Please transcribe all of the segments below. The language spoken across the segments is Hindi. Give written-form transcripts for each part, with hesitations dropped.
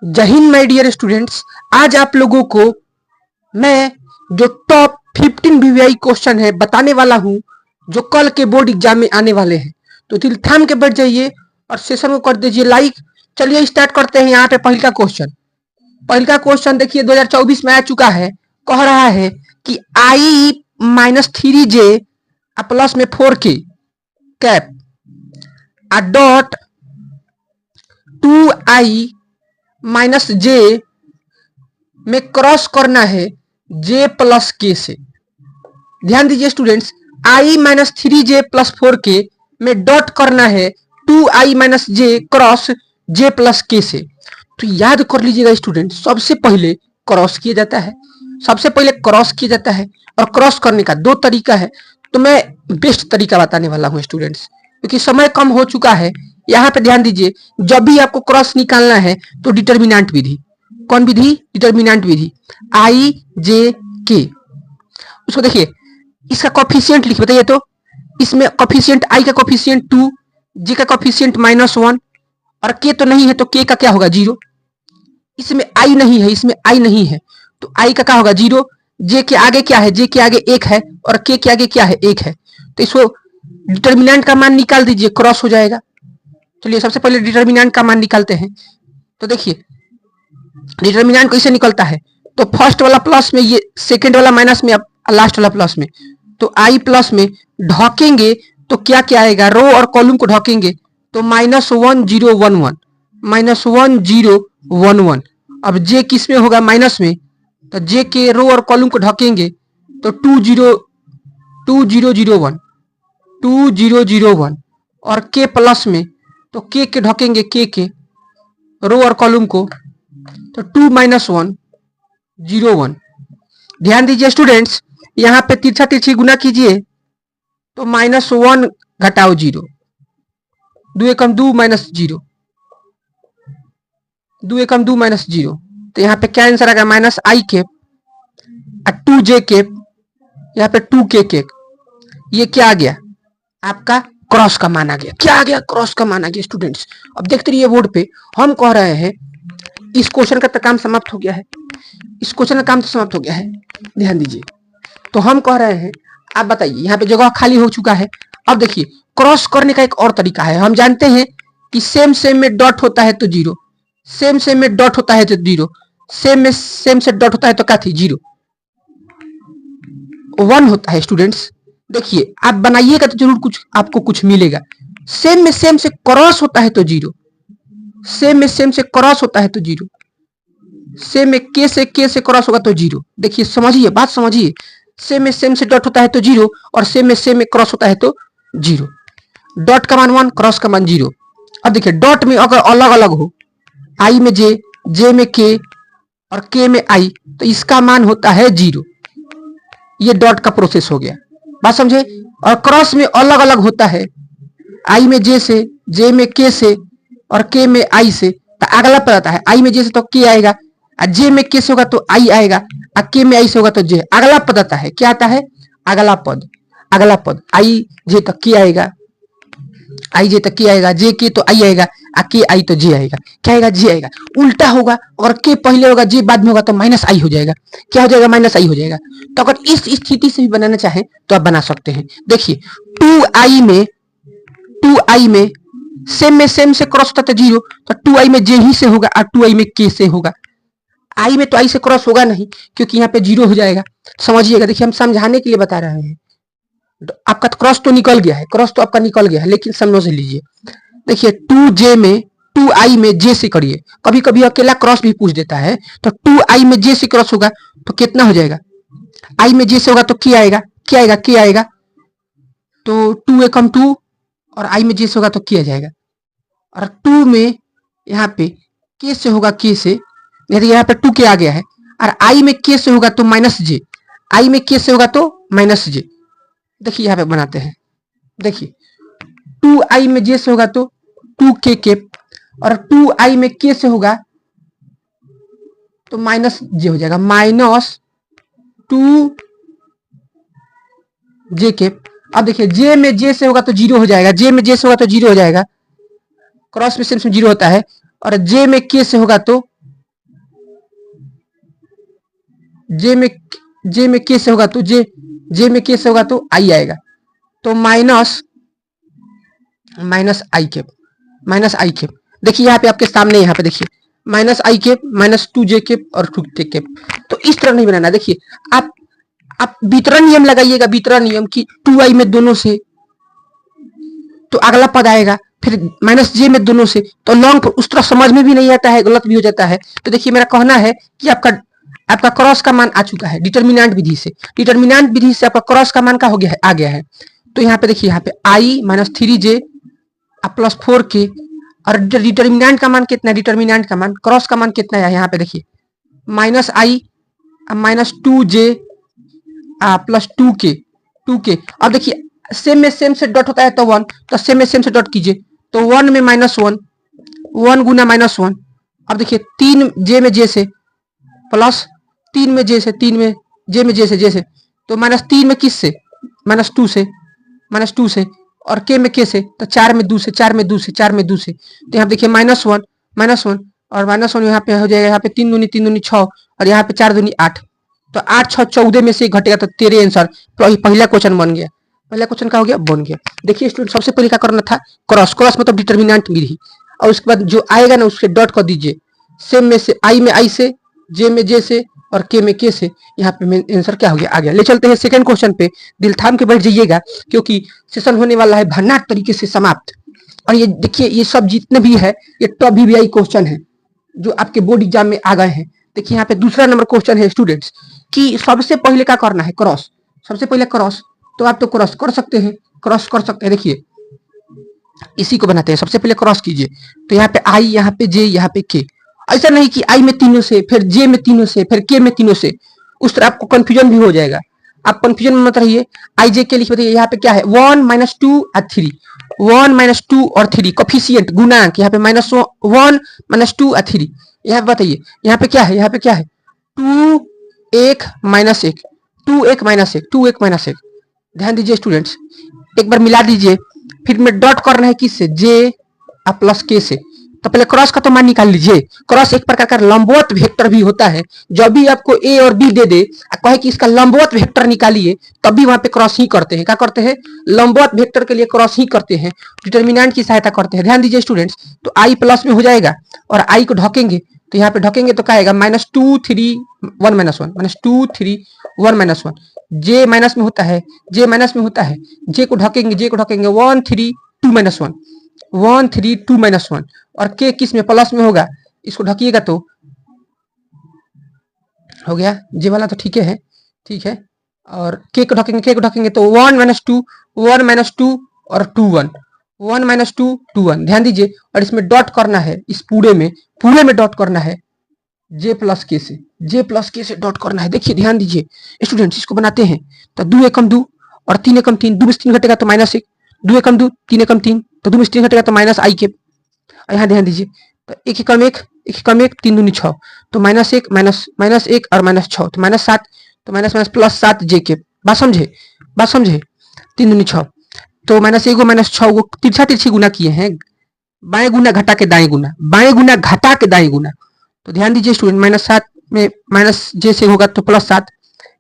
जय हिंद माय डियर स्टूडेंट्स। आज आप लोगों को मैं जो टॉप 15 वीवीआई क्वेश्चन है बताने वाला हूं जो कल के बोर्ड एग्जाम में आने वाले हैं। तो दिल थाम के बैठ जाइए और सेशन को कर दीजिए लाइक। चलिए स्टार्ट करते हैं। यहाँ पे पहला क्वेश्चन देखिए 2024 में आ चुका है। कह रहा है कि i-3j प्लस में 4k cap a dot 2i-j में क्रॉस करना है j प्लस के से। ध्यान दीजिए स्टूडेंट्स, i-3j प्लस 4k में डॉट करना है 2i-j क्रॉस j प्लस के से। तो याद कर लीजिएगा स्टूडेंट, सबसे पहले क्रॉस किया जाता है और क्रॉस करने का दो तरीका है। तो मैं बेस्ट तरीका बताने वाला हूं स्टूडेंट्स, क्योंकि समय कम हो चुका है। यहाँ पे ध्यान दीजिए, जब भी आपको क्रॉस निकालना है तो डिटर्मिनेंट विधि, कौन विधि? डिटर्मिनेंट विधि, आई जे के। उसको देखिए, इसका कोफिशिएंट लिख बताइए तो। इसमें कोफिशिएंट आई का कोफिशिएंट 2, जे का कोफिशिएंट -1 और के तो नहीं है तो के का क्या होगा? 0। इसमें आई नहीं है, तो आई का क्या होगा? 0। जे के आगे क्या है? जे के आगे 1 है और के आगे क्या है? 1 है। तो इसको डिटर्मिनेंट का मान निकाल दीजिए, क्रॉस हो जाएगा। चलिए सबसे पहले डिटर्मिनेंट का मान निकालते हैं। तो देखिए डिटर्मिनेंट कैसे निकलता है, तो फर्स्ट वाला प्लस में, ये सेकंड वाला माइनस में, लास्ट वाला प्लस में। तो आई प्लस में ढकेंगे तो क्या क्या आएगा? रो और कॉलम को ढकेंगे तो -1011। अब जे किस में होगा? माइनस में। तो जे के रो और कॉलम को ढकेंगे तो 2001 और के प्लस में तो के ढकेंगे के रो और कॉलम को तो 2 - 1 0 1। ध्यान दीजिए स्टूडेंट्स, यहाँ पे तिरछा तिरछी गुना कीजिए तो -1 घटाओ 0, 2 एकम 2 -0, 2 एकम 2 -0। तो यहाँ पे क्या आंसर आएगा? -i कैप 2j कैप, यहाँ पे 2k कैप। ये क्या आ गया? आपका क्रॉस का मान आ गया। क्या आ गया? क्रॉस का मान आ गया स्टूडेंट्स। अब देखते रहिए बोर्ड पे, हम कह रहे हैं इस क्वेश्चन का तो काम समाप्त हो गया है। ध्यान दीजिए, तो हम कह रहे हैं, आप बताइए, यहाँ पे जगह खाली हो चुका है। अब देखिए क्रॉस करने का एक और तरीका है। हम जानते हैं कि सेम में डॉट होता है तो 0, सेम में डॉट होता है तो 0, सेम से डॉट होता है तो क्या थी? 0 1 होता है स्टूडेंट्स। देखिए आप बनाइएगा तो जरूर आपको कुछ मिलेगा। सेम से क्रॉस होता है तो 0, सेम से क्रॉस होता है तो 0, सेम में के से क्रॉस होगा तो 0। देखिए समझिए, बात समझिए, सेम से डॉट होता है तो 0 और सेम में क्रॉस होता है तो 0। डॉट का मान 1, क्रॉस का मान 0। अब देखिए डॉट में अगर अलग अलग हो, आई में जे में के और के में आई, तो इसका मान होता है 0। ये डॉट का प्रोसेस हो गया, बात समझे। और क्रॉस में अलग अलग होता है, आई में जे से, जे में के से और के में आई से, तो अगला पद आता है। आई में जे से तो के आएगा, जे में के से होगा तो आई आएगा, के में आई से होगा तो जे। अगला पद आता है, क्या आता है? अगला पद आई जे तक के आएगा, आई जे तक के आएगा, जे के तो आई आएगा, के आई तो जे आएगा। क्या आएगा? जे आएगा। उल्टा होगा, और के पहले होगा जे बाद में होगा तो -i हो जाएगा। क्या हो जाएगा? -i हो जाएगा। तो अगर इस स्थिति से भी बनाना चाहे तो आप बना सकते हैं। देखिए 2i में सेम से क्रॉस होता है 0, तो 2i में जे ही से होगा और 2i में के से होगा। आई में तो आई से क्रॉस होगा नहीं, क्योंकि यहाँ पे 0 हो जाएगा। समझिएगा, देखिए हम समझाने के लिए बता रहे हैं। आपका क्रॉस तो निकल गया है, लेकिन समझ लीजिए। देखिए 2i में जे से करिए, कभी कभी अकेला क्रॉस भी पूछ देता है। तो 2i में जे से क्रॉस होगा तो कितना हो जाएगा? आई में जे से होगा तो के आएगा, के आएगा तो 2 एकम 2 और आई में जे से होगा तो के आ जाएगा। और 2 में यहाँ पे के से होगा, के से, यहाँ पे 2 के आ गया है। और आई में के से होगा तो -j, आई में के से होगा तो -j। देखिए यहाँ पे बनाते हैं, देखिए 2i में जे से होगा तो 2k कैप और 2i में के से होगा तो -j हो जाएगा, -2j कैप। अब देखिए जे में जे से होगा तो 0 हो जाएगा, क्रॉस में सिर्फ 0 होता है। और जे में के से होगा तो जे में के से होगा तो जे में के से होगा तो आई आएगा, तो माइनस आई कैप। देखिए यहाँ पे आपके सामने, यहाँ पे देखिए माइनस आई कैप, माइनस 2j कैप और 2k कैप। तो इस तरह नहीं बनाना। देखिए आप वितरण नियम लगाइएगा, वितरण नियम की 2i में दोनों से तो अगला पद आएगा, फिर माइनस जे में दोनों से, तो लॉन्ग उस तरह समझ में भी नहीं आता है, गलत भी हो जाता है। तो देखिए मेरा कहना है कि आपका क्रॉस का मान आ चुका है डिटर्मिनेंट विधि से। डिटर्मिनेंट विधि से आपका क्रॉस का मान का हो गया है, आ गया है। तो यहाँ पे देखिए, यहाँ पे आई माइनस 3j प्लस 4k, और डिटर्मिनेंट का मान कितना है, डिटर्मिनेंट का मान क्रॉस का मान कितना है, यहाँ पे देखिए माइनस आई माइनस 2j प्लस 2k। अब देखिए सेम में सेम से डॉट होता है तो 1, तो सेम में सेम से डॉट कीजिए, तो 1 में -1, 1 गुना -1। अब देखिए 3j में j से प्लस 3 में j से, 3 में j में j से, तो -3 में किस से, -2 से, और k में k से, तो 4 में 2 से, 4 में 2 से, 4 में 2 से। तो यहाँ देखिए -1 और -1 यहाँ पे हो जाएगा, यहाँ पे 3 दूनी 6 और यहाँ पे 4 दूनी 8, तो 8 6 14 में से घटेगा, तो तेरे आंसर पहला क्वेश्चन बन गया। पहला क्वेश्चन का हो गया, बन गया। देखिए स्टूडेंट, सबसे पहले क्या करना था, क्रॉस मतलब डिटर्मिनेंट विधि, और उसके बाद जो आएगा ना उसके डॉट कर दीजिए, सेम में से आई में आई से, जे में जे से और के में के से। यहाँ पे आंसर क्या हो गया, आ गया। ले चलते हैं सेकंड क्वेश्चन पे, दिल थाम के बैठ जाइएगा क्योंकि सेशन होने वाला है भन्नाट तरीके से समाप्त। और ये देखिए, ये सब जितने भी है ये टॉप VVI क्वेश्चन है जो आपके बोर्ड एग्जाम में आ गए हैं। देखिए यहाँ पे दूसरा नंबर क्वेश्चन है स्टूडेंट्स कि सबसे पहले क्या करना है, क्रॉस। सबसे पहले क्रॉस, तो आप तो क्रॉस कर सकते हैं, देखिए इसी को बनाते हैं। सबसे पहले क्रॉस कीजिए, तो यहाँ पे आई, यहाँ पे जे, यहाँ पे के। ऐसा नहीं कि आई में तीनों से, फिर जे में तीनों से, फिर के में तीनों से, उस तरह आपको कंफ्यूजन भी हो जाएगा। आप कंफ्यूजन में मत रहिए। आई जे के लिख बताइए, यहाँ पे क्या है 1 -2 और 3, 1 -2 और 3 कोफिशिएंट गुणांक, यहाँ पे -1 -2 और 3। यहाँ पे बताइए, यहाँ पे क्या है, 2 1 -1, 2 1 -1, 2 1 -1। ध्यान दीजिए स्टूडेंट्स, एक बार मिला दीजिए, फिर में डॉट करना है किससे, जे प्लस के से। तो पहले क्रॉस का तो मान निकाल लीजिए। क्रॉस एक प्रकार का लंबवत वेक्टर भी होता है। जब भी आपको ए और बी दे दे, कहे कि इसका लंबवत वेक्टर निकालिए, तब भी वहां पे क्रॉस ही करते हैं। क्या करते हैं, लंबवत वेक्टर के लिए क्रॉस ही करते हैं, डिटर्मिनेंट की सहायता करते हैं। ध्यान दीजिए स्टूडेंट्स, तो आई प्लस में हो जाएगा और आई को ढकेंगे, तो यहाँ पे ढकेंगे तो क्या आएगा -2 3 1 -1, -2 3 1 -1। जे माइनस में होता है, जे को ढकेंगे, 1 3 2 -1, 1 3 2 -1, और के किस में, प्लस में होगा। इसको ढकिएगा तो हो गया, जे वाला तो ठीक है। और के को ढकेंगे तो 1 -2 और 2 1, 1 -2 2 1। ध्यान दीजिए, और इसमें डॉट करना है, इस पूरे में डॉट करना है जे प्लस के से डॉट करना है। देखिए ध्यान दीजिए स्टूडेंट्स, इसको बनाते हैं तो 2 एकम 2 और 3 एकम 3, 2 में 3 घटेगा तो -1, 2 एकम 2 3 एकम 3, तो 2 में 3 घटेगा तो माइनस आई के। यहाँ ध्यान दीजिए, तो 1 एकम 1 3 दूनी 6, तो -1 -1 और -6, तो -7, तो माइनस प्लस 7 जे के। बात समझे 3 दूनी 6, तो -1 -6 को तिरछी गुना किए हैं, बाएं गुना घटा के दाएं गुना, घटा के दाएं गुना। तो ध्यान दीजिए स्टूडेंट, -7 में माइनस जे से होगा तो +7।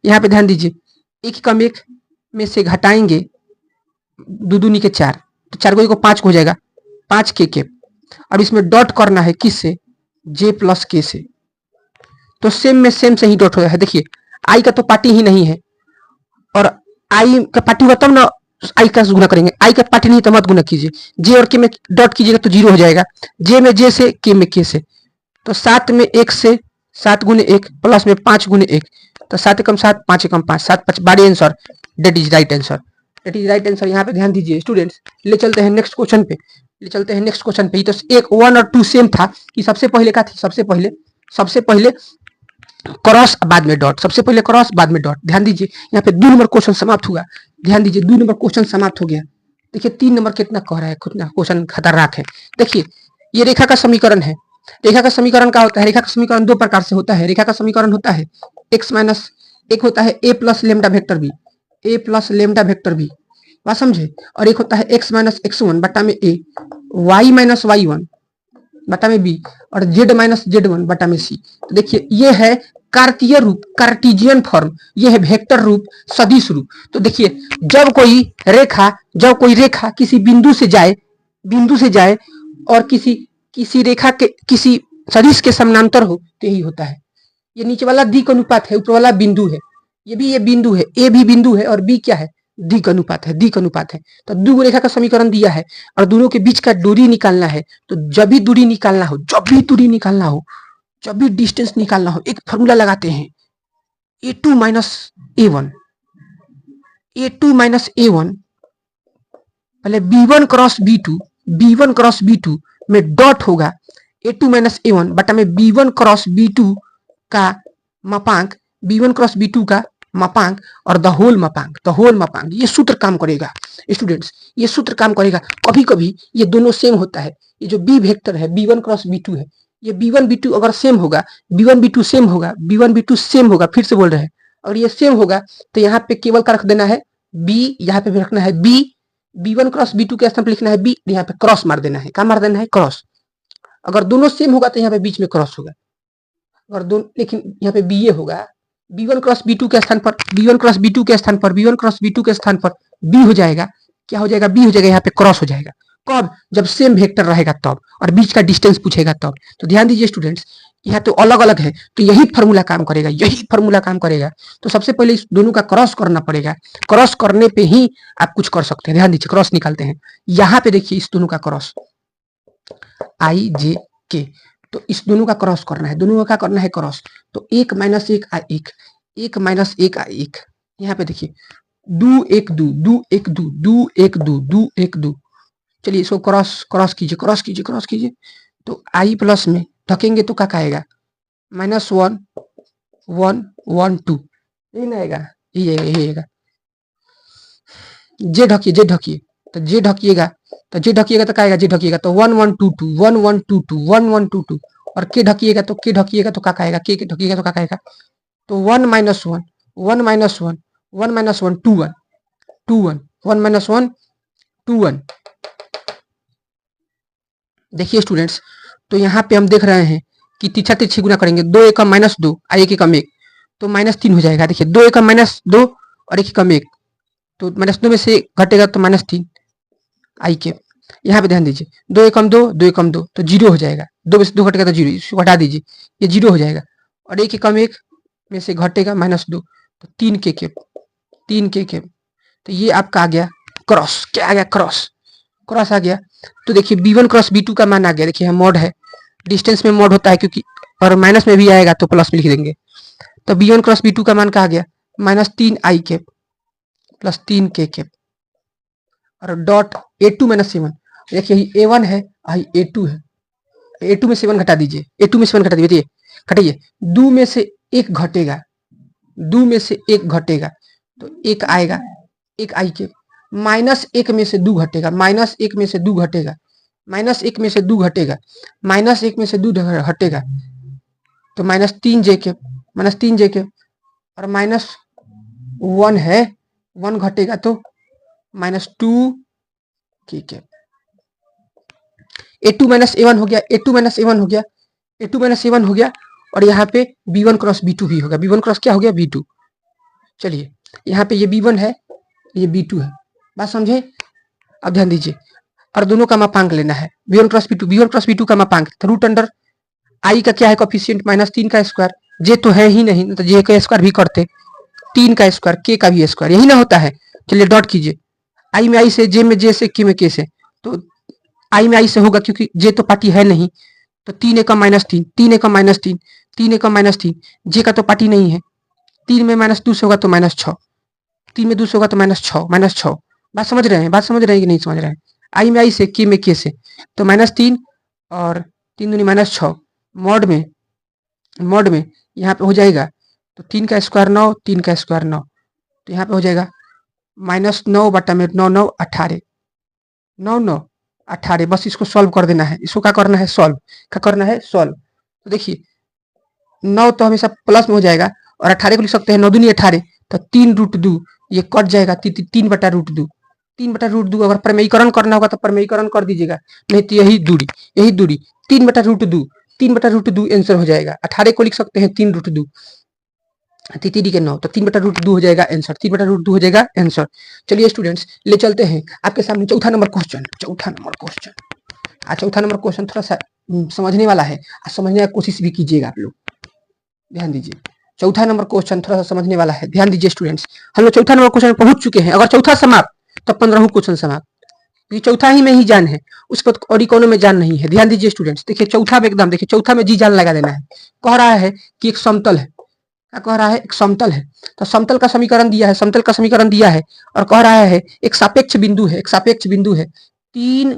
यहाँ पे ध्यान दीजिए, 1 कम 1 में से घटाएंगे 2 दूनी के 4, तो 4 को 5 हो जाएगा, 5 के। अब इसमें डॉट करना है किससे, जे प्लस के से। तो सेम में सेम से ही डॉट हो है। देखिए आई का तो पार्टी ही नहीं है, और आई का पार्टी होगा तब ना आई का गुना करेंगे, आई का पार्टी नहीं तो मत गुना कीजिए। जे और के में डॉट कीजिएगा तो 0 हो जाएगा, जे में जे से, के में के से। तो 7 में 1 से, 7 गुने 1 प्लस में 5 गुने 1, तो 7 एकम 7 5 एकम 5, 7 5 12 answer. That is right answer. यहाँ पे ध्यान दीजिए स्टूडेंट्स, ले चलते हैं नेक्स्ट क्वेश्चन पे। ये तो एक 1 और 2 सेम था कि सबसे पहले क्या थी, सबसे पहले क्रॉस बाद में डॉट, ध्यान दीजिए यहाँ पे 2 नंबर क्वेश्चन समाप्त हुआ। ध्यान दीजिए 2 नंबर क्वेश्चन समाप्त हो गया। देखिए 3 नंबर कितना कह रहा है, कितना क्वेश्चन खतरनाक है। देखिए ये रेखा का समीकरण है। रेखा का समीकरण क्या होता है, रेखा का समीकरण 2 प्रकार से होता है। रेखा का समीकरण होता है x माइनस एक होता है a plus lambda vector B, बात समझे, और एक होता है x माइनस x1 बटा में a, y माइनस y1 बटा में b, और z माइनस z1 बटा में c। तो देखिए ये है कार्तीय रूप, कार्टिजियन फॉर्म, यह है वेक्टर रूप, सदिश रूप। तो देखिए जब कोई रेखा किसी बिंदु से जाए और किसी रेखा के किसी सदिश के समानांतर हो तो यही होता है। ये नीचे वाला दिक् अनुपात है, ऊपर वाला बिंदु है, ये बिंदु है, ए भी बिंदु है और बी क्या है, दिक् अनुपात है, दिक् अनुपात है। तो दो रेखा का समीकरण दिया है और दोनों के बीच का दूरी निकालना है। तो जब भी दूरी निकालना हो, जब भी डिस्टेंस निकालना हो, एक फॉर्मूला लगाते हैं, a2 माइनस a1, पहले b1 क्रॉस b2 में डॉट होगा a2 माइनस a1 बटा में b1 क्रॉस b2 का मापांक, b1 क्रॉस b2 का मापांक और द होल मापांक। ये सूत्र काम करेगा स्टूडेंट्स, ये सूत्र काम करेगा। कभी कभी ये दोनों सेम होता है, ये जो बी वेक्टर है b1 क्रॉस b2 है, ये b1 b2 अगर सेम होगा, b1 b2 सेम होगा, फिर से बोल रहे हैं, और ये सेम होगा तो यहाँ पे केवल का रख देना है b, यहाँ पे भी रखना है b, b1 क्रॉस b2 के स्थान पर लिखना है b, यहाँ पे क्रॉस मार देना है, क्या मार देना है, क्रॉस। अगर दोनों सेम होगा तो यहाँ पे बीच में क्रॉस होगा, अगर दोनों, लेकिन यहाँ पे बी ए होगा, b1 क्रॉस b2 के स्थान पर b1 क्रॉस b2 के स्थान पर b हो जाएगा, क्या हो जाएगा, b हो जाएगा, यहाँ पे क्रॉस हो जाएगा। कब, जब सेम वेक्टर रहेगा तब, और बीच का डिस्टेंस पूछेगा तब। तो ध्यान दीजिए स्टूडेंट्स, यहाँ तो अलग अलग है तो यही फॉर्मूला काम करेगा, तो सबसे पहले इस दोनों का क्रॉस करना पड़ेगा, क्रॉस करने पे ही आप कुछ कर सकते हैं। ध्यान दीजिए, क्रॉस निकालते हैं, यहाँ पे देखिए इस दोनों का क्रॉस आई जे के, तो इस दोनों का क्रॉस करना है, क्रॉस। तो 1 माइनस 1 आ 1, 1 माइनस 1 आ 1, यहाँ पे देखिए 2 1 2, चलिए इसको क्रॉस कीजिए। तो आई प्लस में ढकेंगे तो क्या आएगा, -1 1 1 2, यही ना आएगा, यही आएगा। जे ढकिए, तो जे ढकिएगा तो क्या आएगा, जे ढकिएगा तो 1 1 2 2 1 1 2 2 1 1 2 2, और के ढकिएगा तो क्या आएगा, तो क्या आएगा, तो 1 माइनस 1 1 माइनस 1 1 माइनस 1 2 1 2 1 1 माइनस 1 2 1। देखिए स्टूडेंट्स, तो यहाँ पे हम देख रहे हैं कि तीछा तिरछी गुना करेंगे, 2 एकम -2 और 1 एकम 1, तो -3 हो जाएगा। देखिए 2 एकम -2 और 1 एकम 1, तो -2 में से घटेगा तो -3 आई के। यहाँ पे ध्यान दीजिए, 2 एकम 2 तो 0 हो जाएगा, 2 में से 2 घटेगा तो 0, इसको हटा दीजिए, ये 0 हो जाएगा। और 1 एकम 1 में से घटेगा -2, तो 3 के, तो ये आपका आ गया क्रॉस, क्या आ गया, क्रॉस आ गया। तो देखिए b1 क्रॉस b2 का मान आ गया, देखिए मोड है, डिस्टेंस में मोड होता है क्योंकि, और माइनस में भी आएगा तो प्लस में लिख देंगे। तो b1 क्रॉस b2 का मान क्या आ गया, -3 आई के प्लस 3 के, और डॉट a2 माइनस 7, देखिए a1 है, आई a2 है, a2 में 7 घटा दीजिए, घटाइए, 2 में से 1 घटेगा, तो 1 आएगा, 1 आई के, -1 में से 2 घटेगा, -1 में से 2 हटेगा, तो -3 जे के, और -1 है, 1 घटेगा तो -2 के, a2 माइनस a1 हो गया, और यहाँ पे b1 क्रॉस b2 भी होगा, b1 क्रॉस क्या हो गया, b2। चलिए यहाँ पे ये b1 है, ये b2 है, बात समझे। अब ध्यान दीजिए, और दोनों का मापांक लेना है, b1 क्रॉस b2 का मापांक, तो रूट अंडर आई का क्या है, कोफिशिएंट -3 का स्क्वायर, जे तो है ही नहीं, तो जे का स्क्वायर भी करते, 3 का स्क्वायर, के का भी स्क्वायर, यही ना होता है। चलिए डॉट कीजिए, आई में आई से, जे में जे से, के में के से, तो आई में आई से होगा क्योंकि जे तो पार्टी है नहीं, तो 3 एकम -3, 3 एकम -3, जे का तो पार्टी नहीं है, 3 में -2 से होगा तो -6, 3 में 2 से होगा तो -6, बात समझ रहे हैं कि नहीं समझ रहे हैं। आई में आई से, के में के से, तो -3 और 3 दूनी -6, मॉड में यहाँ पे हो जाएगा, तो 3 का स्क्वायर 9, 3 का स्क्वायर 9, तो यहाँ पे हो जाएगा -9 बटा में 9 9 18, 9 9 18, बस इसको सॉल्व कर देना है, इसको क्या करना है, सॉल्व। तो देखिए 9 तो हमेशा प्लस में हो जाएगा, और 18 को लिख सकते हैं 9 दूनी 18, तो 3√2, ये कट जाएगा, 3/√2, अगर प्रमेयीकरण करना होगा तो प्रमेयीकरण कर दीजिएगा, नहीं तो यही दूरी 3/√2 आंसर हो जाएगा। 18 को लिख सकते हैं 3√2, 3 के 9 तो 3/√2 हो जाएगा आंसर, 3/√2 हो जाएगा आंसर। चलिए स्टूडेंट्स ले चलते हैं आपके सामने चौथा नंबर क्वेश्चन। चौथा नंबर क्वेश्चन थोड़ा सा समझने वाला है, समझने की कोशिश भी कीजिएगा आप लोग, ध्यान दीजिए। चौथा नंबर क्वेश्चन थोड़ा सा समझने वाला है, ध्यान दीजिए स्टूडेंट्स। हम लोग चौथा नंबर क्वेश्चन पहुंच चुके हैं। अगर चौथा समाप्त तो 15वां क्वेश्चन समाप्त। ये चौथा ही में ही जान है, उस पर और इकोनो में जान नहीं है। ध्यान दीजिए स्टूडेंट्स, देखिए चौथा में एकदम देखिए, चौथा में जी जान लगा देना है। कह रहा है कि एक समतल है, क्या कह रहा है, एक समतल है। तो समतल का समीकरण दिया है, समतल का समीकरण दिया है और कह रहा है एक सापेक्ष बिंदु है, एक सापेक्ष बिंदु है 3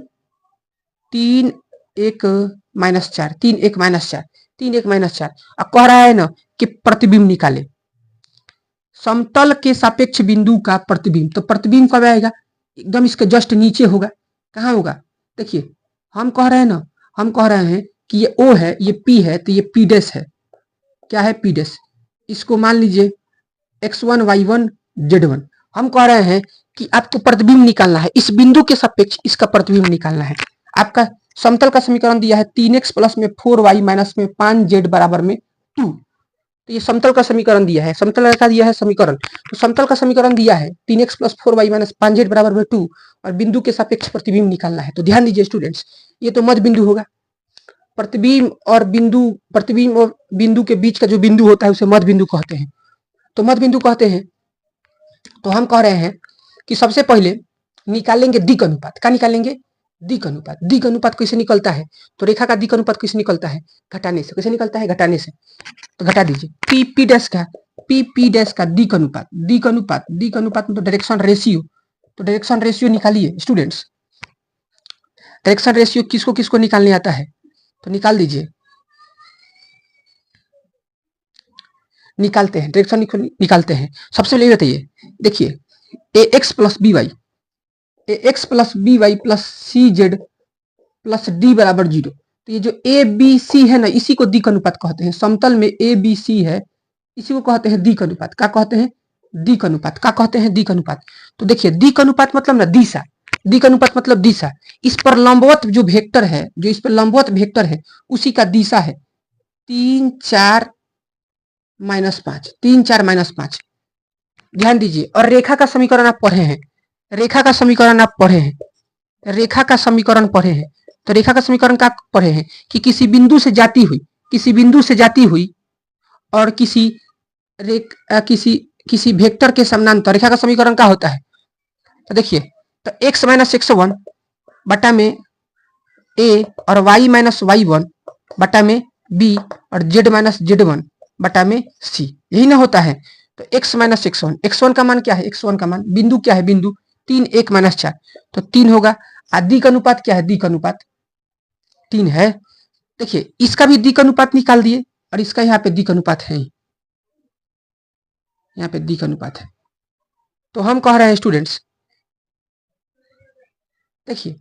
3 1 -4 3 1 -4 3 1 -4। अब कह रहा है ना कि प्रतिबिंब निकाले, समतल के सापेक्ष बिंदु का प्रतिबिंब। तो प्रतिबिंब कब आएगा, एकदम इसके जस्ट नीचे होगा। कहाँ होगा, देखिए हम कह रहे हैं ना, हम कह रहे हैं कि ये O है, ये P है, तो ये P डैश है। क्या है, P डैश। इसको मान लीजिए x1 y1 z1। हम कह रहे हैं कि आपको प्रतिबिंब निकालना है, इस बिंदु के सापेक्ष इसका प्रतिबिंब निकालना है। आपका समतल का समीकरण दिया है 3x प्लस में 4y माइनस में 5z बराबर में 2। तो ये समतल का समीकरण दिया है, समतल का दिया है समीकरण। तो समतल का समीकरण दिया है 3x plus 4y minus 5z बराबर में 2 और बिंदु के सापेक्ष प्रतिबिंब निकालना है। तो ध्यान दीजिए स्टूडेंट्स, ये तो मध्य बिंदु होगा। प्रतिबिंब और बिंदु के बीच का जो बिंदु होता है उसे मध्य बिंदु कहते हैं। तो मध्य बिंदु कहते हैं। तो हम कह रहे हैं कि सबसे पहले निकालेंगे दिक् अनुपात। क्या निकालेंगे, दिक् अनुपात। दिक् अनुपात कैसे निकलता है, तो रेखा का दिक् अनुपात कैसे निकलता है, घटाने से। कैसे निकलता है, घटाने से। तो घटा दीजिए पी डैश का दिक् अनुपात। दिक् अनुपात मतलब डायरेक्शन रेशियो। तो डायरेक्शन रेशियो निकालिए स्टूडेंट्स। डायरेक्शन रेशियो किसको किसको निकालने आता है, तो निकाल दीजिए, निकालते हैं, डायरेक्शन निकालते हैं। सबसे पहले बताइए, देखिए ax plus B Y plus C Z plus D बराबर 0। तो ये जो ए बी सी है ना, इसी को दिक् अनुपात कहते हैं। समतल में ए बी सी है, इसी को कहते हैं दिक् अनुपात। क्या कहते हैं, दिक् अनुपात। क्या कहते हैं, दिक् अनुपात। तो देखिए दिक् अनुपात मतलब ना दिशा, दिक् अनुपात मतलब दिशा। इस पर लंबवत जो वेक्टर है, जो इस पर लंबवत वेक्टर है उसी का दिशा है 3 4 -5, 3 4 -5। ध्यान दीजिए, और रेखा का समीकरण आप पढ़े हैं, रेखा का समीकरण आप पढ़े हैं, रेखा का समीकरण पढ़े हैं। तो रेखा का समीकरण क्या पढ़े हैं कि किसी बिंदु से जाती हुई, किसी बिंदु से जाती हुई और किसी वेक्टर के समानांतर रेखा का समीकरण क्या होता है। तो देखिए, तो x माइनस x1 बटा में a और y माइनस y1 बटा में b और z माइनस z1 बटा में c, यही ना होता है। तो x माइनस x1 का मान क्या है, x1 का मान, बिंदु क्या है, बिंदु 3 1 -4 तो 3 होगा। दिक् अनुपात क्या है, दिक् अनुपात 3 है। देखिए इसका भी दिक् अनुपात निकाल दिए और इसका यहाँ पे दिक् अनुपात है, यहाँ पे दिक् अनुपात है। तो हम कह रहे हैं स्टूडेंट्स, देखिए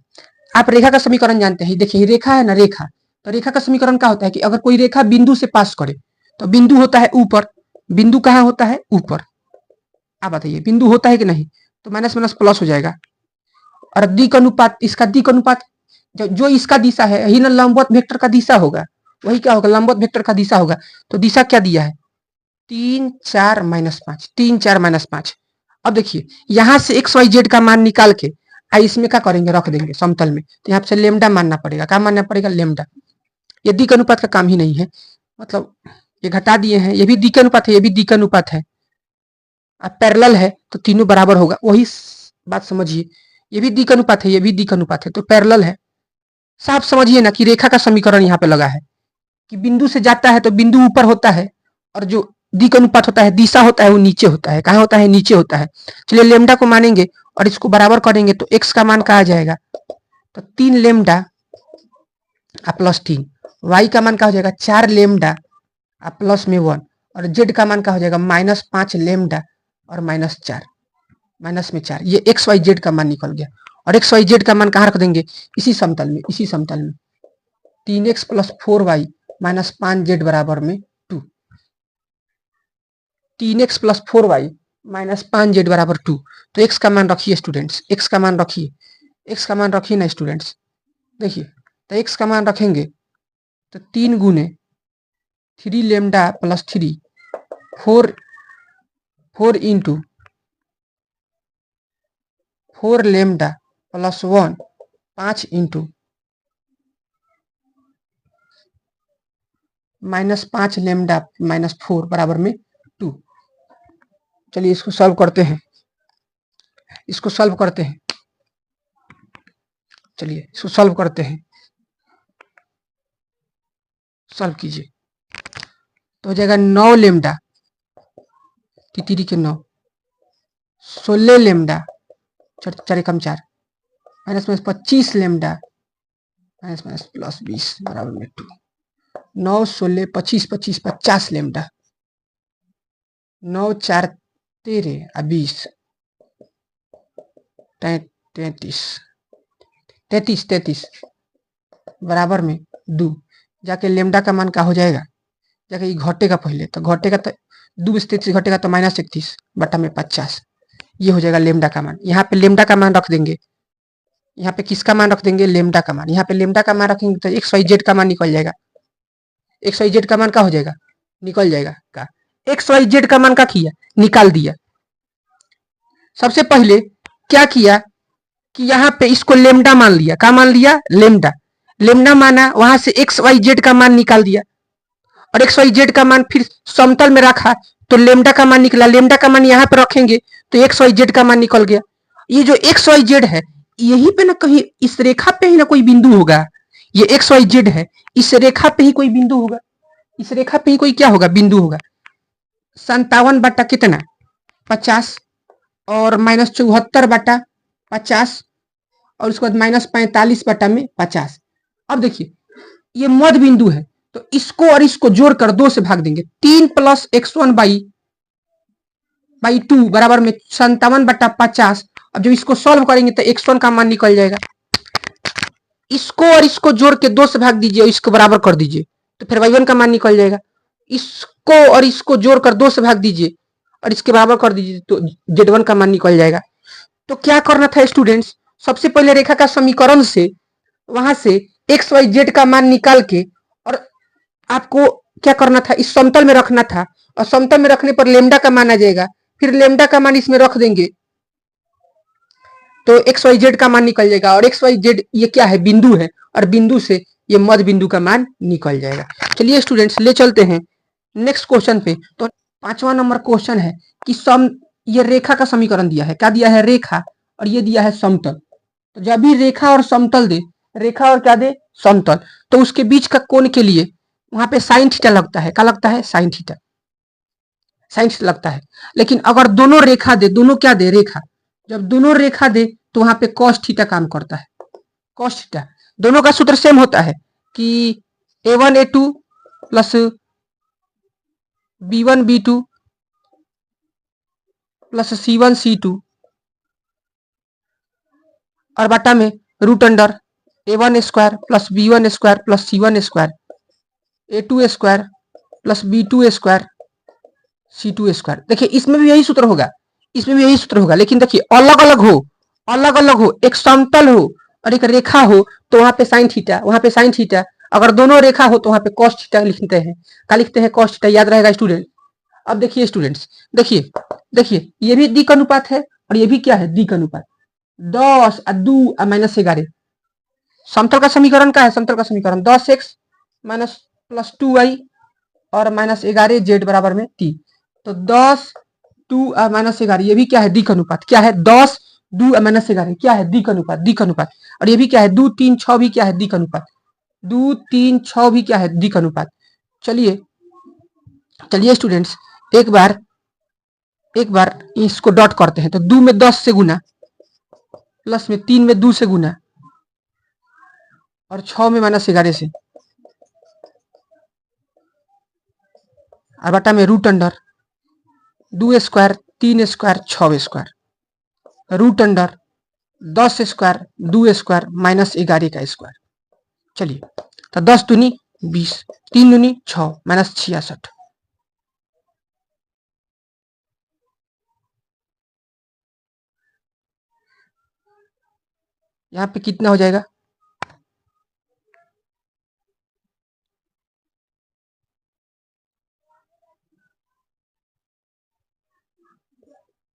आप रेखा का समीकरण जानते हैं। देखिए रेखा है ना, रेखा, तो रेखा का समीकरण क्या होता है कि अगर कोई रेखा बिंदु से पास करे तो बिंदु होता है ऊपर। बिंदु कहाँ होता है, ऊपर। आप बताइए बिंदु होता है कि नहीं, तो माइनस माइनस प्लस हो जाएगा। और दिक् अनुपात, इसका दिक् अनुपात जो इसका दिशा है, यही ना लंबवत वेक्टर का दिशा होगा, वही क्या होगा, लंबवत वेक्टर का दिशा होगा। तो दिशा क्या दिया है, 3 4 -5, 3 4 -5। अब देखिए यहां से एक्स वाई जेड का मान निकाल के इसमें क्या करेंगे, रख देंगे समतल में। तो यहाँ से लेमडा मानना पड़ेगा। क्या मानना पड़ेगा, लेमडा। ये दिक् अनुपात का काम ही नहीं है, मतलब ये घटा दिए हैं, ये भी दिक् अनुपात है, ये भी दिक् अनुपात है। अब पैरेलल है तो तीनों बराबर होगा, वही बात समझिए। ये भी दिक् अनुपात है, ये भी दिक् अनुपात है, तो पैरेलल है। साफ समझिए ना कि रेखा का समीकरण यहाँ पे लगा है कि बिंदु से जाता है तो बिंदु ऊपर होता है और जो दिक् अनुपात होता है, दिशा होता है, वो नीचे होता है। कहाँ होता है, नीचे होता है। चलिए लेमडा को मानेंगे और इसको बराबर करेंगे तो x का मान कहा जाएगा, तो 3 लेमडा प्लस 3। y का मान क्या हो जाएगा, 4 लेमडा प्लस में 1 और z का मान क्या हो जाएगा, -5 लेमडा और -4, माइनस में 4। ये एक्स वाई जेड का मान निकल गया। और एक्स वाई जेड का मान कहाँ रख देंगे, इसी समतल में, इसी समतल में। 3x plus 4y minus 5z बराबर में 2। 3x plus 4y minus 5z बराबर 2। तो x का मान रखिए स्टूडेंट्स, x का मान रखिए, x का मान रखिए ना स्टूडेंट्स। देखिए तो x का मान रखेंगे तो 3 गुने 3 lambda plus 3 4 4 lambda plus 1 5 into -5 lambda -4 बराबर में 2। चलिए इसको सॉल्व करते हैं, चलिए इसको सॉल्व करते हैं। सॉल्व कीजिए तो हो जाएगा 9 लेमडा तितरी के 9 16 लेमडा 4 कम 4 माइनस 25 लेमडा माइनस प्लस 20 बराबर में 2। 9 16 25 25 50 लेमडा 9 4 13 20 33 बराबर में 2। जाके लेमडा का मान का हो जाएगा, जाके ये घटेगा पहले तो घटेगा तो 2 से 33 घटेगा तो -31 बटा में 50। ये हो जाएगा लेमडा का मान। यहाँ पे लेमडा का मान रख देंगे, यहाँ पे किसका मान रख देंगे, लेमडा का मान। यहाँ पे लेमडा का मान रखेंगे तो एक्स वाई जेड का मान निकल जाएगा। एक्स वाई जेड का मान का हो जाएगा, निकल जाएगा का। एक्स वाई जेड का मान का किया, निकाल दिया। सबसे पहले क्या किया कि यहाँ पे इसको लेमडा मान लिया। क्या मान लिया, लेमडा। लेमडा माना, वहां से एक्स वाई जेड का मान निकाल दिया और एक्स वाई जेड का मान फिर समतल में रखा तो लेमडा का मान निकला। लेमडा का मान यहाँ पे रखेंगे तो एक्स वाई जेड का मान निकल गया। ये जो एक्स वाई जेड है, यहीं पे ना कहीं इस रेखा पे ही ना कोई बिंदु होगा। ये एक्स वाई जेड है, इस रेखा पे ही कोई बिंदु होगा। इस रेखा पे ही कोई क्या होगा, बिंदु होगा। 57 बटा कितना 50 और -74 बटा 50 और उसके बाद -45 बटा में 50। अब देखिए ये मध्य बिंदु है तो इसको और इसको जोड़कर 2 से भाग देंगे। 3 + x1 बाई 2 बराबर में 57 बटा 50। अब जब इसको सॉल्व करेंगे तो x1 का मान निकल जाएगा। इसको और इसको जोड़ के 2 से भाग दीजिए और इसको बराबर कर दीजिए तो फिर y1 का मान निकल जाएगा। इसको और इसको जोड़कर 2 से भाग दीजिए और इसके बराबर कर दीजिए तो z1 का मान निकल जाएगा। तो क्या करना था स्टूडेंट्स, सबसे पहले रेखा का समीकरण से वहां से एक्स वाई जेड का मान निकाल के और आपको क्या करना था, इस समतल में रखना था और समतल में रखने पर लेमडा का मान आ जाएगा। फिर लेमडा का मान इसमें रख देंगे तो एक्स वाई जेड का मान निकल जाएगा। और एक्स वाई जेड ये क्या है, बिंदु है और बिंदु से ये मध्य बिंदु का मान निकल जाएगा। चलिए स्टूडेंट्स ले चलते हैं नेक्स्ट क्वेश्चन पे। तो 5वां नंबर क्वेश्चन है कि ये रेखा का समीकरण दिया है। क्या दिया है, रेखा, और ये दिया है समतल। तो जब भी रेखा और समतल दे, रेखा और क्या दे, समतल, तो उसके बीच का कोण के लिए वहां पे साइन थीटा लगता है। क्या लगता है, साइन थीटा। साइन थीटा लगता है। लेकिन अगर दोनों रेखा दे, दोनों क्या दे, रेखा, जब दोनों रेखा दे तो वहां पे कॉस थीटा काम करता है। कॉस थीटा, दोनों का सूत्र सेम होता है कि a1 a2 plus b1 b2 plus c1 c2 और बटा में root under a1 square plus b1 square plus c1 square a2 square plus b2 square c2 square. देखिए इसमें भी यही सूत्र होगा, इसमें भी यही सूत्र होगा, लेकिन देखिए अलग अलग हो, अलग अलग हो, एक समतल हो और एक रेखा हो तो वहां पे साइन थीटा, वहां पे साइन थीटा। अगर दोनों रेखा हो तो वहां पे कॉस थीटा लिखते हैं। क्या लिखते हैं, कॉस थीटा। याद रहेगा स्टूडेंट। अब देखिए स्टूडेंट्स, देखिए देखिए ये भी दिक अनुपात है और ये भी क्या है, दिक अनुपात। 10 और 2 और -11 समतल का समीकरण का है। समतल का समीकरण 10x माइनस प्लस 2y और -11z बराबर में 3। तो 10 2 और -11 ये भी क्या है, दिक अनुपात। क्या है, 10 2 और -11 क्या है, दिक अनुपात, दिक अनुपात। और ये भी क्या है, 2 3 6 भी क्या है, दिक अनुपात। 2 3 6 भी क्या है, दिक अनुपात। चलिए चलिए स्टूडेंट्स एक बार इसको डॉट करते हैं। तो 2 में 10 से गुना, प्लस में 3 में 2 से गुना और 6 में -11 से और बटा में root under 2 square 3 square 6 square root under 10 square 2 square -11 का स्क्वायर। चलिए तो 10 दूनी 20, 3 दूनी 6 -66। यहाँ पे कितना हो जाएगा,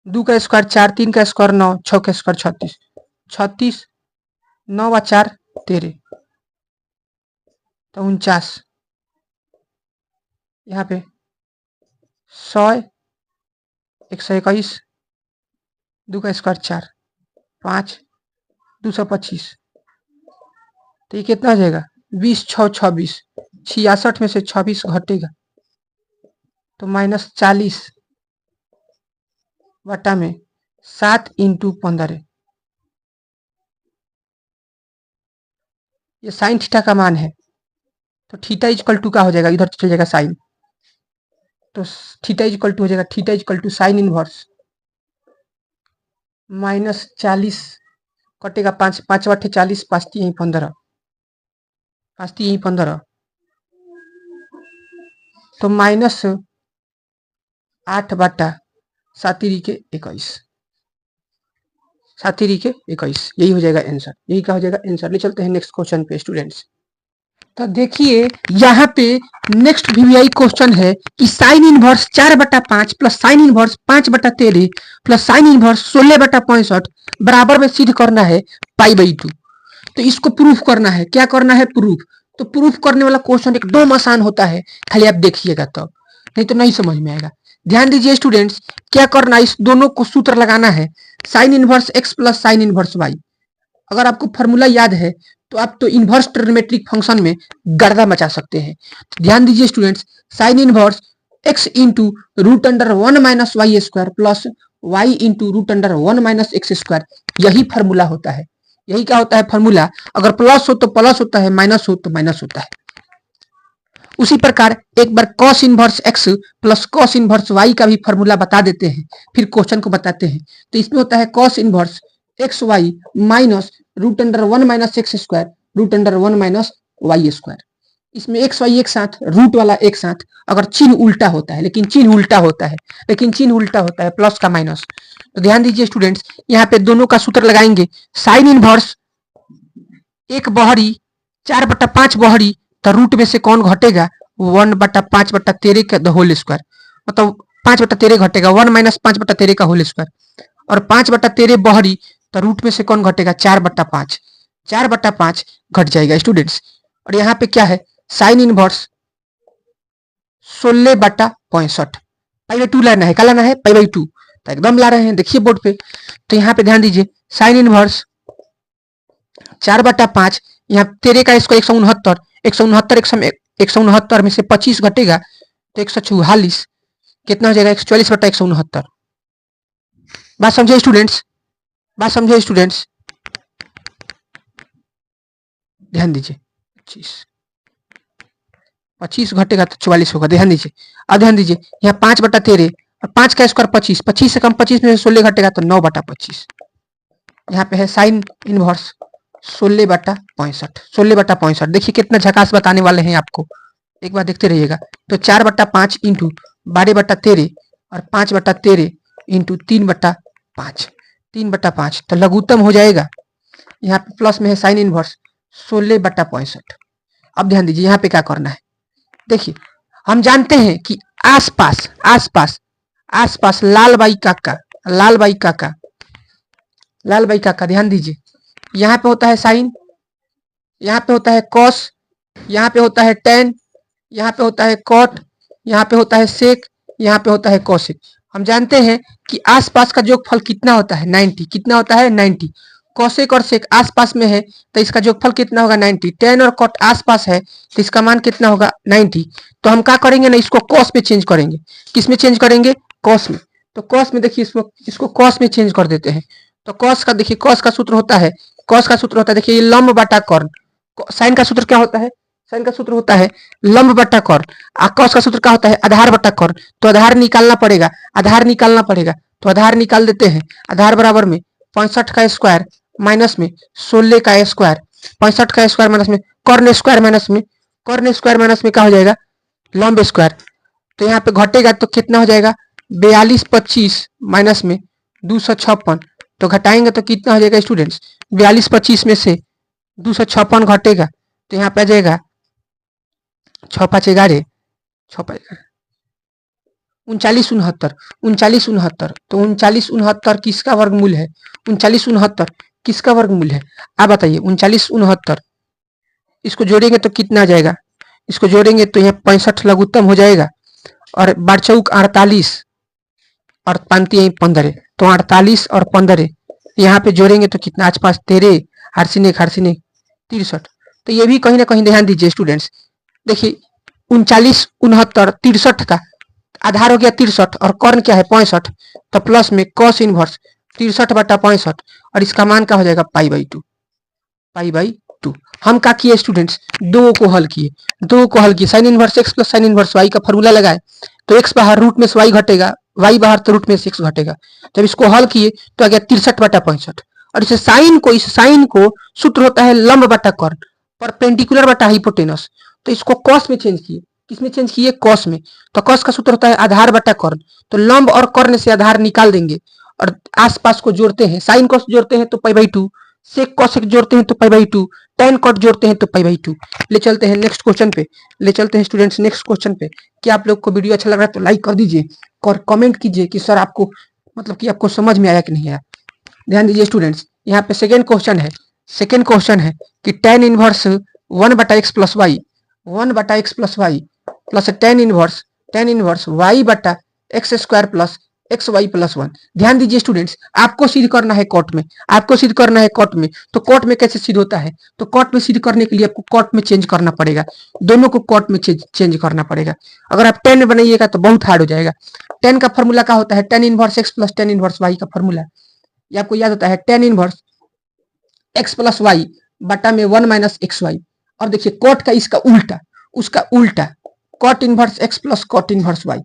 2 का स्क्वायर 4, 3 का स्क्वायर 9, 6 का स्क्वायर 36, 36, 9 व 4 13, तो 49, यहाँ पे 100, 121, 2 का स्क्वायर 4, 5, 225, तो ये कितना हो जाएगा 20, 6, 26, 66 में से 26 घटेगा तो -40 बटा में 7 इंटू 15, ये साइन थीटा का मान है। तो थीटा इक्वल टू का हो जाएगा, इधर चल जाएगा साइन, तो थीटा इक्वल टू हो जाएगा theta equal to sine inverse -40 कटेगा 5, 5 व 40, 5 यही 15, 5 यही 15, तो -8 बटा 7 के 21, 7 के 21, यही हो जाएगा आंसर, यही का हो जाएगा आंसर। ले चलते हैं नेक्स्ट क्वेश्चन पे स्टूडेंट्स। तो देखिए यहाँ पे नेक्स्ट वीवीआई क्वेश्चन है कि sine inverse 4/5 plus sine inverse 5/13 plus sine inverse 16/65 बराबर में सिद्ध करना है π/2। तो इसको प्रूफ करना है, क्या करना है प्रूफ। तो प्रूफ करने वाला क्वेश्चन एकदम आसान होता है, खाली आप देखिएगा तब, नहीं तो नहीं समझ में आएगा। ध्यान दीजिए स्टूडेंट्स, क्या करना है, इस दोनों को सूत्र लगाना है, sign inverse x plus sine inverse y। अगर आपको फॉर्मूला याद है तो आप तो इनवर्स ट्रिग्नोमेट्रिक फंक्शन में गर्दा मचा सकते हैं। ध्यान दीजिए students, sine inverse x into root under 1 minus y square plus y into root under 1 minus x square, यही फॉर्मूला होता है, यही क्या होता है फॉर्मूला। अगर प्लस हो तो प्लस होता है, माइनस हो तो माइनस होता है। उसी प्रकार एक बार cos inverse x plus cos inverse y का भी फॉर्मूला बता देते हैं, फिर क्वेश्चन को बताते हैं। तो इसमें होता है cos inverse x y minus root under 1 minus x square root under 1 minus y square. इसमें एक्स वाई एक साथ, रूट वाला एक साथ, अगर चिन्ह उल्टा होता है, लेकिन चिन्ह उल्टा होता है, प्लस का माइनस। तो ध्यान दीजिए स्टूडेंट्स, यहाँ पे दोनों का सूत्र लगाएंगे, साइन इनवर्स 1 बहरी 4/5 बहरी, तो रूट में से कौन घटेगा 1/5/13 का होल स्क्वायर, मतलब 5/13 घटेगा, 1 माइनस 5/13 का होल स्क्वायर, और 5/13 बहरी, तो रूट में से कौन घटेगा 4/5, 4/5 घट जाएगा स्टूडेंट्स। और यहाँ पे क्या है, साइन इनवर्स 16/65, π/2 लाना है, क्या लाना है π/2, तो एकदम ला रहे हैं, देखिए बोर्ड पे। तो यहाँ पे ध्यान दीजिए, साइन इनवर्स 4/5, यहाँ 13 का स्क्वायर 169, 169 में से 25 घटेगा तो 144, कितना हो जाएगा 144/169। बात समझे स्टूडेंट्स, बात समझे स्टूडेंट्स, ध्यान दीजिए, 25 घटेगा तो 44 होगा, ध्यान दीजिए। अब ध्यान दीजिए, यहाँ 5/13 और 5 का स्क्वायर 25, 25 से कम 25 में से 16 घटेगा तो 9/25। यहाँ पे है साइन इनवर्स 16/65, 16/65। देखिए कितना झकास बताने वाले हैं आपको, एक बार देखते रहिएगा। तो 4/5 इंटू 12/13 और 5/13 इंटू 3/5, 3/5, तो लघुत्तम हो जाएगा। यहाँ पे प्लस में है साइन इनवर्स 16/65। अब ध्यान दीजिए, यहाँ पे क्या करना है, देखिए हम जानते हैं कि आसपास आसपास आसपास लाल बाई काका, लाल बाई काका, लाल बाई काका, ध्यान दीजिए, यहाँ पे होता है साइन, यहाँ पे होता है कॉस, यहाँ पे होता है टेन, यहाँ पे होता है कॉट, यहाँ पे होता है सेक, यहाँ पे होता है कॉसेक। हम जानते हैं कि आसपास का जोगफल कितना होता है 90, कितना होता है 90। कॉसेक और सेक आसपास में है तो इसका जोगफल कितना होगा 90। टेन और कॉट आसपास है तो इसका मान कितना होगा 90। तो हम क्या करेंगे ना, इसको कॉस में चेंज करेंगे, किस में चेंज करेंगे, कॉस में। तो कॉस में देखिए, इसको कॉस में चेंज कर देते हैं। तो कॉस का देखिए, कॉस का सूत्र होता है, कॉस का सूत्र होता है, देखिए लंब बटा कर्ण। साइन का सूत्र क्या होता है, साइन का सूत्र होता है लंब बटा कर्ण। कॉस का सूत्र क्या होता है, आधार बटा कर्ण। तो आधार निकालना पड़ेगा, आधार निकालना पड़ेगा, तो आधार निकाल देते हैं। आधार बराबर में 65 का स्क्वायर माइनस में 16 का स्क्वायर, 65 का स्क्वायर माइनस में कर्ण स्क्वायर माइनस में कर्ण स्क्वायर माइनस में क्या हो जाएगा लंब स्क्वायर। तो यहाँ पे घटेगा तो कितना हो जाएगा 42/25 माइनस में 256, तो घटाएंगे तो कितना हो जाएगा स्टूडेंट्स, 42/25 में से 256 घटेगा तो यहाँ पे आ जाएगा 6×5 = 11, 6×5 = 39 69 39 69, तो 39 69 किसका वर्गमूल है? 39 69 किसका वर्गमूल है? आप बताइए। 39 69 इसको जोड़ेंगे तो कितना आ जाएगा? इसको जोड़ेंगे तो यहाँ 65 लघुत्तम हो जाएगा, और बार चौक 48 और 5 3 15, तो 48 और 15 यहाँ पे जोड़ेंगे तो कितना? आज 5 13, हारसिन 63। तो ये भी कहीं ना कहीं ध्यान दीजिए स्टूडेंट्स। देखिए 39 69 63 का आधार हो गया 63 और कर्ण क्या है? 65, तो प्लस में कॉस इनवर्स 63/65, और इसका मान क्या हो जाएगा? पाई/2। पाई/2 हम क्या किए स्टूडेंट्स? दो को हल किए, sine inverse x plus sine inverse y का फॉर्मूला लगाए, तो एक्स बाहर रूट में से वाई घटेगा, वाई बाहर तो रूट में से एक्स घटेगा। जब इसको हल किए तो आ गया 63/65, और इस साइन को सूत्र होता है लंब बटा कर्ण, परपेंडिकुलर बटा हाइपोटेनस, तो इसको कॉस में चेंज किए। किसमें चेंज किए? कॉस में। तो कॉस का सूत्र होता है आधार बटा कर्ण, तो लंब और कर्ण से आधार निकाल देंगे और आसपास को जोड़ते हैं। साइन कॉस जोड़ते हैं तो पाई/2, सेक कॉसेक जोड़ते हैं तो पाई/2, tan कॉट जोड़ते हैं तो पाई/2। ले चलते हैं नेक्स्ट क्वेश्चन पे, ले चलते हैं स्टूडेंट्स नेक्स्ट क्वेश्चन पे। क्या आप लोग को वीडियो अच्छा लग रहा है तो लाइक कर दीजिए और कमेंट कीजिए कि सर आपको मतलब कि आपको समझ में आया कि नहीं आया। ध्यान दीजिए स्टूडेंट्स, यहाँ पे सेकेंड क्वेश्चन है। सेकेंड क्वेश्चन है कि tan inverse 1/x plus y, 1/x plus y plus tan inverse y बटा x square plus x y plus 1। ध्यान दीजिए स्टूडेंट्स, आपको सिद्ध करना है कॉट में, आपको सिद्ध करना है कॉट में। तो कॉट में कैसे सिद्ध होता है? तो कॉट में सिद्ध करने के लिए आपको कॉट में चेंज करना पड़ेगा, दोनों को कॉट में चेंज करना पड़ेगा। अगर आप tan में बनाइएगा तो बहुत हार्ड हो जाएगा। tan का फॉर्मूला क्या होता है? tan inverse x plus tan inverse y का फॉर्मूला ये आपको याद होता है, tan inverse x plus y बटा में 1 माइनस एक्स वाई। और देखिए कॉट का इसका उल्टा, उसका उल्टा, cot inverse x plus cot inverse y,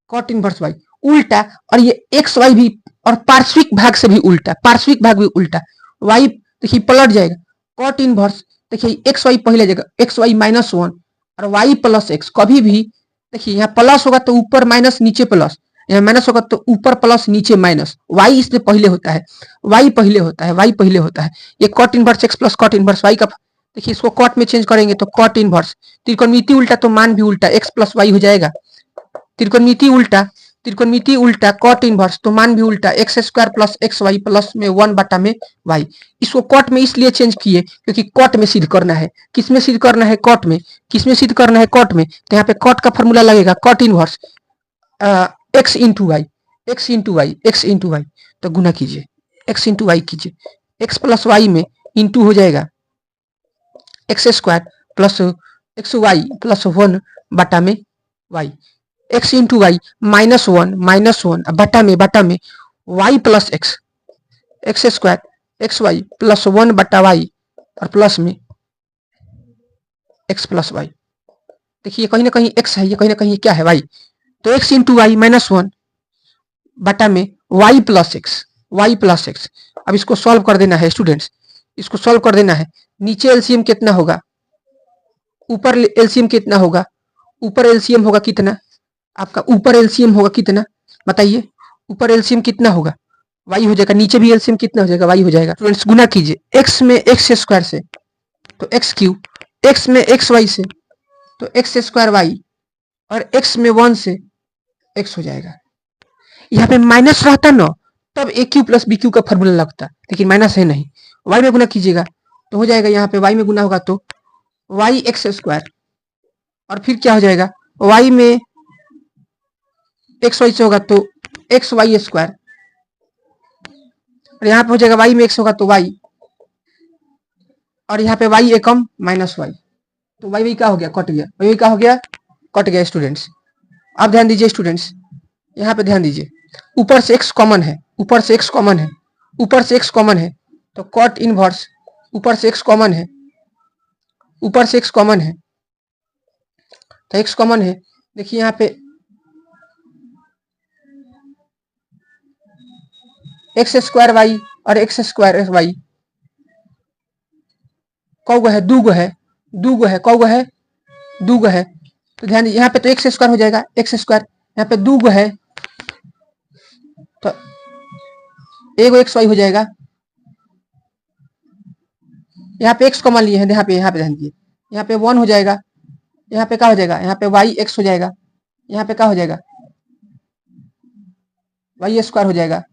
cot inverse y उल्टा, और ये एक्स वाई भी, और पार्श्विक भाग से भी उल्टा, पार्श्विक भाग भी उल्टा। वाई देखिए पलट जाएगा, कॉट इनवर्स देखिए एक्स वाई पहले जगह, एक्स वाई -1 और वाई प्लस एक्स। कभी भी देखिए यहाँ प्लस होगा तो ऊपर माइनस नीचे प्लस, यहाँ माइनस होगा तो ऊपर प्लस नीचे माइनस। वाई इससे पहले होता है, वाई पहले होता है, वाई पहले होता है। ये cot inverse x plus cot inverse y का देखिए, इसको कॉट में चेंज करेंगे तो कॉट इनवर्स, त्रिकोणमिति उल्टा तो मान भी उल्टा, एक्स प्लस वाई हो जाएगा। त्रिकोणमिति उल्टा, त्रिकोणमिति उल्टा कॉट इनवर्स तो मान भी उल्टा, x square plus x y plus में 1 बटा में वाई। इसको कॉट में इसलिए चेंज किए क्योंकि कॉट में सिद्ध करना है। किस में सिद्ध करना है? कॉट में। किस में सिद्ध करना है? कॉट में। तो यहाँ पे कॉट का फॉर्मूला लगेगा cot inverse x into y, x into y, x into y. तो गुना कीजिए, एक्स इंटू वाई कीजिए, एक्स प्लस वाई में इंटू हो जाएगा x square plus x y plus 1 बटा में वाई, एक्स इंटू वाई -1 बटा में y plus x, x square x y plus 1 बटा वाई और प्लस में एक्स प्लस वाई। देखिए कहीं ना कहीं एक्स है, ये कहीं ना कहीं क्या है? वाई। तो एक्स इंटू वाई -1 बटा में y plus x, y plus x. अब इसको सॉल्व कर देना है स्टूडेंट्स, इसको सॉल्व कर देना है। नीचे एलसीएम कितना होगा? ऊपर एलसीएम कितना होगा? ऊपर एलसीएम होगा कितना? आपका ऊपर एलसीएम होगा कितना? बताइए, ऊपर एलसीएम कितना होगा? वाई हो जाएगा। नीचे भी एलसीएम कितना हो जाएगा? वाई हो जाएगा। स्टूडेंट्स गुना कीजिए, एक्स में एक्स स्क्वायर से तो एक्स क्यूब, एक्स में एक्स वाई से तो एक्स स्क्वायर वाई, और एक्स में 1 से एक्स हो जाएगा। यहाँ पे माइनस रहता ना तब ए क्यू प्लस बी क्यू का फॉर्मूला लगता, लेकिन माइनस है नहीं। वाई में गुना कीजिएगा तो हो जाएगा, यहाँ पे वाई में गुना होगा तो वाई एक्स स्क्वायर, और फिर क्या हो जाएगा? वाई में एक्स वाई से होगा तो एक्स वाई स्क्वायर, और यहाँ पे हो जाएगा वाई में एक्स होगा तो वाई, और यहाँ पे वाई एकम माइनस वाई, तो वाई क्या हो गया? कट गया। वाई क्या हो गया? कट गया स्टूडेंट्स। अब ध्यान दीजिए स्टूडेंट्स, यहाँ पे ध्यान दीजिए, ऊपर से एक्स कॉमन है, ऊपर से एक्स कॉमन है, ऊपर से एक्स कॉमन है, तो कॉट इनवर्स ऊपर से एक्स कॉमन है, ऊपर से एक्स कॉमन है, तो एक्स कॉमन है। देखिए यहाँ पे एक्स स्क्वायर वाई और एक्स स्क्वायर वाई कौगो है? दूगो है, दूगो है, कौगो है? दूगो है। तो ध्यान दीजिए, यहाँ पे तो एक्स स्क्वायर हो जाएगा, एक्स स्क्वायर, यहाँ पे दूगो है तो एगो एक्स वाई हो जाएगा। यहाँ पे एक्स कॉमन लिए हैं, यहाँ पे ध्यान दीजिए, यहाँ पे 1 हो जाएगा, यहाँ पे क्या हो जाएगा? यहाँ पे वाई एक्स हो जाएगा, यहाँ पे क्या हो जाएगा? वाई स्क्वायर हो जाएगा,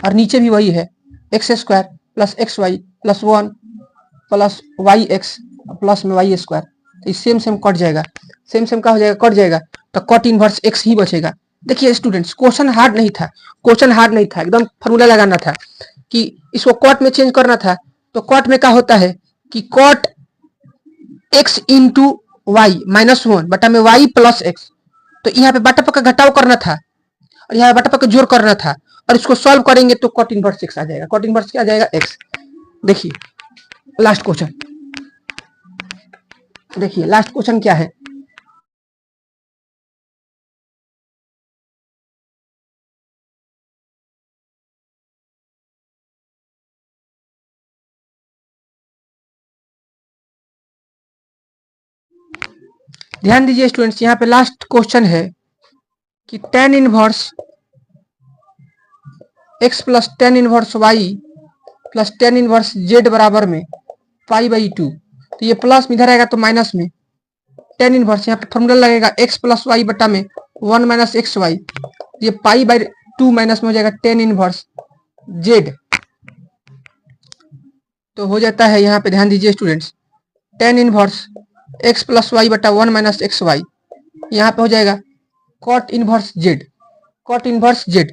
और नीचे भी वही है, x square plus x y plus 1 plus y x plus में वाई स्क्वायर। तो सेम सेम कट जाएगा, सेम सेम का हो जाएगा, कट जाएगा, तो कट इनवर्स एक्स ही बचेगा। देखिए स्टूडेंट्स, क्वेश्चन हार्ड नहीं था, क्वेश्चन हार्ड नहीं था, एकदम फॉर्मूला लगाना था कि इसको कट में चेंज करना था। तो कट में क्या होता है कि cot x into y minus 1 बटा में वाई प्लस एक्स। तो यहाँ पे बटा का घटाव करना था और यहाँ बटा का जोड़ करना था, और इसको सॉल्व करेंगे तो कट इनवर्स एक्स आ जाएगा। कट इनवर्स क्या आ जाएगा? एक्स। देखिए लास्ट क्वेश्चन, देखिए लास्ट क्वेश्चन क्या है। ध्यान दीजिए स्टूडेंट्स, यहाँ पे लास्ट क्वेश्चन है कि tan inverse x plus tan inverse y plus tan inverse z बराबर में पाई बाई 2। तो ये प्लस में इधर आएगा तो माइनस में tan इनवर्स, यहाँ पे फॉर्मूला लगेगा x प्लस वाई बटा में 1 माइनस एक्स वाई। ये पाई बाई 2 माइनस में हो जाएगा tan इनवर्स z। तो हो जाता है, यहाँ पे ध्यान दीजिए students, tan inverse x plus y बटा 1 माइनस एक्स वाई, यहाँ पे हो जाएगा cot inverse z, cot inverse z।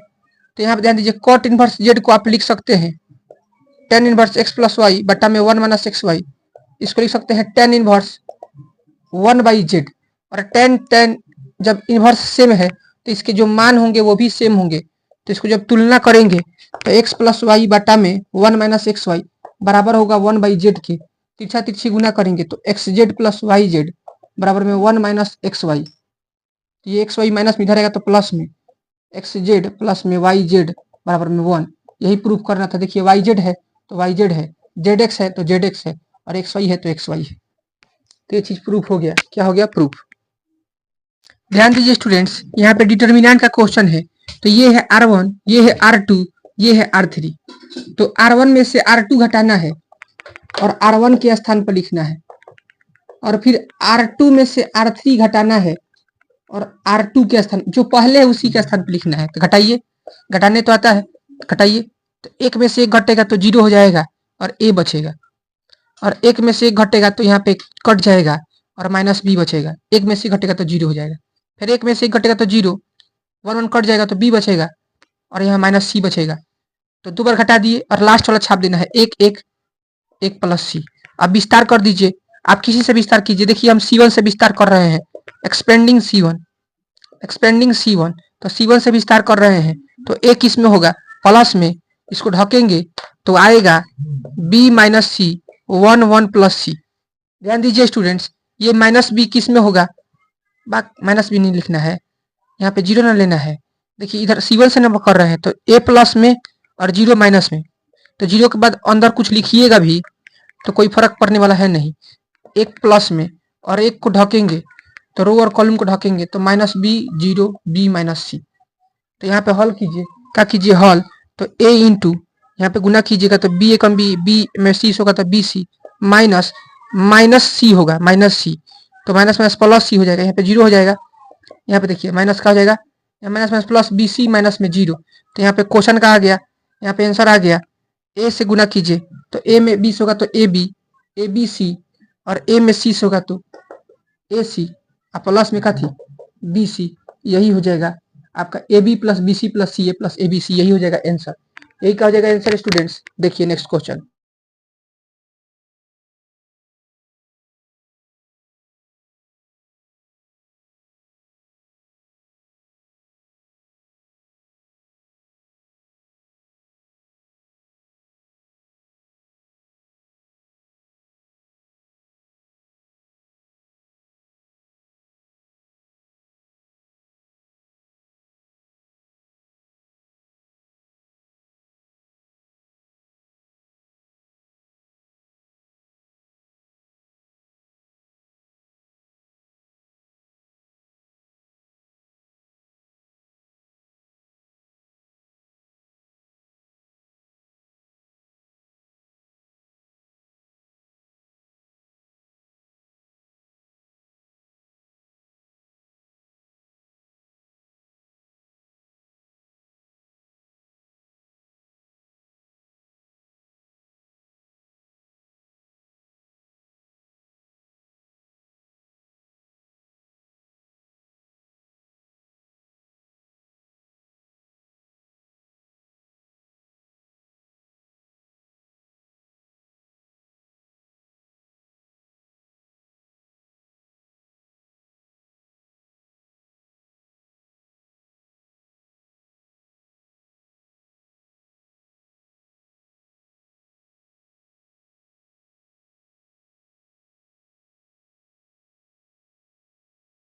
तो यहाँ पे ध्यान दीजिए, कॉट इनवर्स z को आप लिख सकते हैं tan inverse x plus y बटा में 1 माइनस एक्स वाई। इसको लिख सकते हैं tan इनवर्स 1 बाई z। और tan जब इनवर्स सेम है तो इसके जो मान होंगे वो भी सेम होंगे, तो इसको जब तुलना करेंगे तो x प्लस वाई बटा में 1 माइनस एक्स वाई बराबर होगा 1 बाई जेड के। तिरछा तिरछी गुना करेंगे तो x z plus y z बराबर में 1 माइनस एक्स वाई। ये एक्स वाई माइनस में इधर आएगा तो प्लस में एक्स जेड प्लस में वाई जेड बराबर में 1। यही प्रूफ करना था। देखिए वाई जेड है तो वाई जेड है, जेड एक्स है तो जेड एक्स है, और एक्स वाई है तो एक्स वाई है। तो ये चीज प्रूफ हो गया। क्या हो गया? प्रूफ। ध्यान दीजिए स्टूडेंट्स, यहाँ पे डिटर्मिनेंट का क्वेश्चन है। तो ये है R1, ये है R2, ये है R3। तो R1 में से R2 घटाना है और R1 के स्थान पर लिखना है, और फिर R2 में से R3 घटाना है और R2 के स्थान जो पहले है उसी के स्थान पर लिखना है। तो घटाइए, घटाने तो आता है, घटाइए। तो एक में से एक घटेगा तो 0 हो जाएगा और A बचेगा, और एक में से एक घटेगा तो यहाँ पे कट जाएगा और माइनस B बचेगा। एक में से घटेगा तो 0 हो जाएगा, फिर एक में से एक घटेगा तो 0, 1 1 कट जाएगा तो B बचेगा, और यहाँ माइनस C बचेगा। तो 2 बार घटा दिए और लास्ट वाला छाप देना है, 1 1 1 प्लस C। अब विस्तार कर दीजिए, आप किसी से विस्तार कीजिए। देखिए हम C1 से विस्तार कर रहे हैं, एक्सपेंडिंग C1, एक्सपेंडिंग C1। तो C1 से विस्तार कर रहे हैं तो A किस में होगा? प्लस में। इसको ढकेंगे तो आएगा B minus C 1 1 plus C। ध्यान दीजिए स्टूडेंट्स, ये माइनस B किस में होगा? माइनस B नहीं लिखना है, यहाँ पे 0 ना लेना है। देखिए इधर C1 से नंबर कर रहे हैं तो A प्लस में और 0 माइनस में। तो 0 के बाद अंदर कुछ लिखिएगा भी तो कोई फर्क पड़ने वाला है नहीं। 1 प्लस में और 1 को ढकेंगे तो रो और कॉलम को ढकेंगे तो minus B 0 B minus C। तो यहाँ पे हल कीजिए, क्या कीजिए? हल। तो A इंटू यहाँ पे गुना कीजिएगा तो B एकम B में C होगा तो BC माइनस माइनस C होगा, माइनस C। तो माइनस माइनस प्लस C हो जाएगा, यहाँ पे 0 हो जाएगा। यहाँ पे देखिए माइनस का हो जाएगा, यहाँ minus minus plus BC minus में 0। तो यहाँ पे क्वेश्चन का आ गया, यहाँ पे आंसर आ गया। A से गुना कीजिए तो A में 20 होगा तो AB ABC, और A में 30 होगा तो AC, और प्लस में क्या थी? BC। यही हो जाएगा आपका AB plus BC plus CA plus ABC। यही हो जाएगा आंसर। यही क्या हो जाएगा आंसर स्टूडेंट्स? देखिए नेक्स्ट क्वेश्चन।